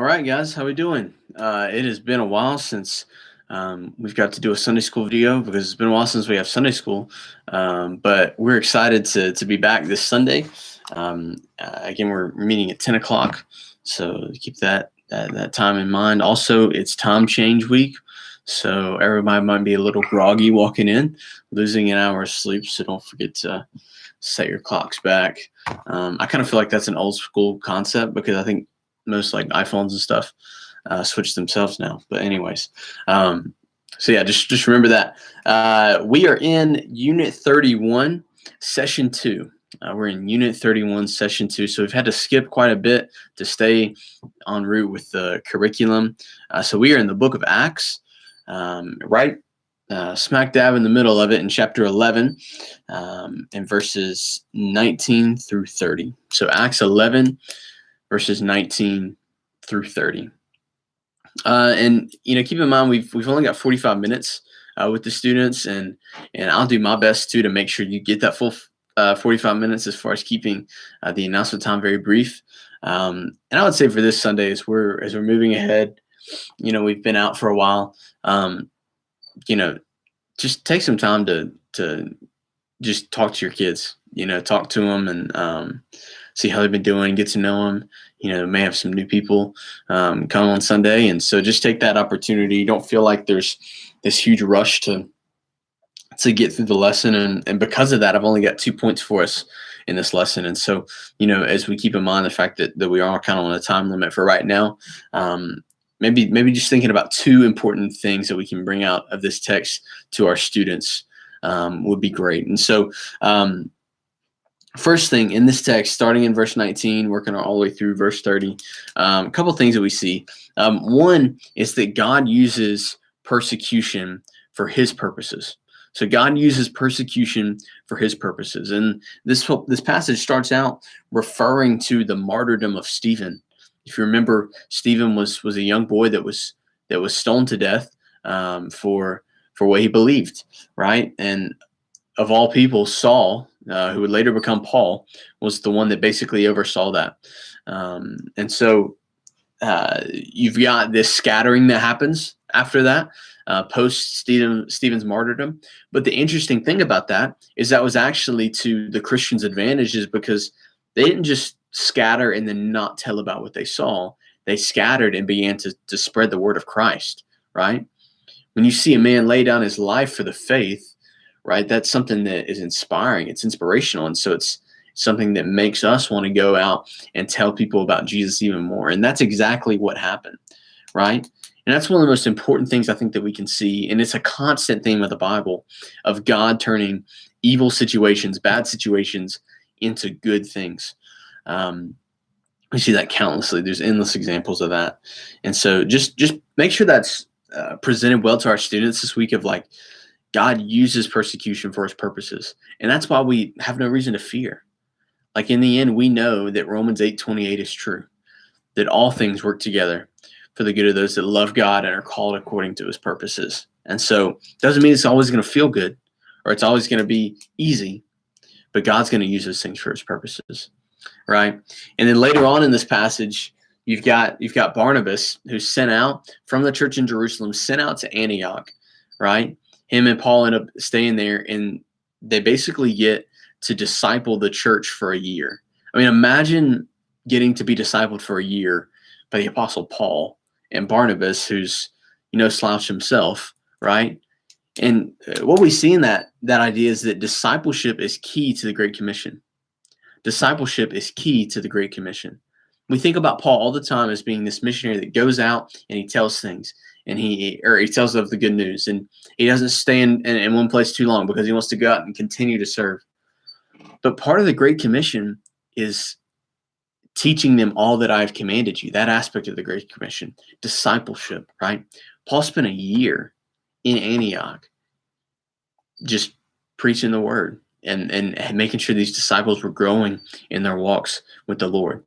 All right, guys, how we doing? It has been a while since we've got to do a Sunday school video because it's been a while since we have Sunday school. But we're excited to be back this Sunday. Again, we're meeting at 10 o'clock, so keep that time in mind. Also, it's time change week, so everybody might be a little groggy walking in, losing an hour of sleep. So don't forget to set your clocks back. I kind of feel like that's an old school concept because I think most like iPhones and stuff switch themselves now. But anyways, so yeah, just remember that. We are in Unit 31, Session 2. We're in Unit 31, Session 2. So we've had to skip quite a bit to stay en route with the curriculum. So we are in the book of Acts, right smack dab in the middle of it in chapter 11, in verses 19 through 30. So Acts 11, verses 19 through 30. And keep in mind we've only got 45 minutes with the students, and I'll do my best too to make sure you get that full 45 minutes as far as keeping the announcement time very brief. And I would say for this Sunday, as we're moving ahead, we've been out for a while. Just take some time to just talk to your kids. Talk to them and see how they've been doing, get to know them. May have some new people come on Sunday. And so just take that opportunity. Don't feel like there's this huge rush to get through the lesson. And because of that, I've only got 2 points for us in this lesson. And so, as we keep in mind the fact that we are kind of on a time limit for right now, maybe just thinking about two important things that we can bring out of this text to our students would be great. And so, first thing in this text, starting in verse 19, working all the way through verse 30, a couple of things that we see. One is that God uses persecution for his purposes. So God uses persecution for his purposes. And this passage starts out referring to the martyrdom of Stephen. If you remember, Stephen was a young boy that was stoned to death for what he believed, right? And of all people, Saul, who would later become Paul, was the one that basically oversaw that. And so you've got this scattering that happens after that, post Stephen's martyrdom. But the interesting thing about that is that was actually to the Christians' advantage, is because they didn't just scatter and then not tell about what they saw. They scattered and began to spread the word of Christ, right? When you see a man lay down his life for the faith, right, that's something that is inspiring. It's inspirational. And so it's something that makes us want to go out and tell people about Jesus even more. And that's exactly what happened, right? And that's one of the most important things I think that we can see. And it's a constant theme of the Bible, of God turning evil situations, bad situations, into good things. We see that countlessly. There's endless examples of that. And so just make sure that's presented well to our students this week, of like, God uses persecution for his purposes. And that's why we have no reason to fear. Like, in the end, we know that Romans 8:28 is true, that all things work together for the good of those that love God and are called according to his purposes. And so it doesn't mean it's always going to feel good or it's always going to be easy, but God's going to use those things for his purposes, right? And then later on in this passage, you've got Barnabas, who's sent out from the church in Jerusalem, sent out to Antioch, right? Him and Paul end up staying there, and they basically get to disciple the church for a year. I mean, imagine getting to be discipled for a year by the Apostle Paul and Barnabas, who's, slouch himself, right? And what we see in that idea is that discipleship is key to the Great Commission. Discipleship is key to the Great Commission. We think about Paul all the time as being this missionary that goes out and he tells things, and he tells of the good news, and he doesn't stay in one place too long because he wants to go out and continue to serve. But part of the Great Commission is teaching them all that I've commanded you, that aspect of the Great Commission, discipleship, right? Paul spent a year in Antioch just preaching the word and making sure these disciples were growing in their walks with the Lord.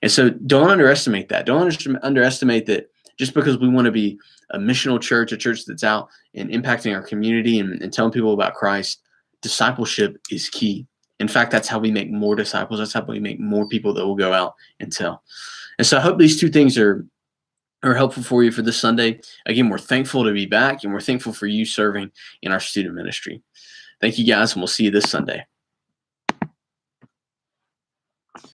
And so don't underestimate that. Don't underestimate that just because we want to be a missional church, a church that's out and impacting our community and telling people about Christ, discipleship is key. In fact, that's how we make more disciples. That's how we make more people that will go out and tell. And so I hope these two things are are helpful for you for this Sunday. Again, we're thankful to be back, and we're thankful for you serving in our student ministry. Thank you guys, and we'll see you this Sunday.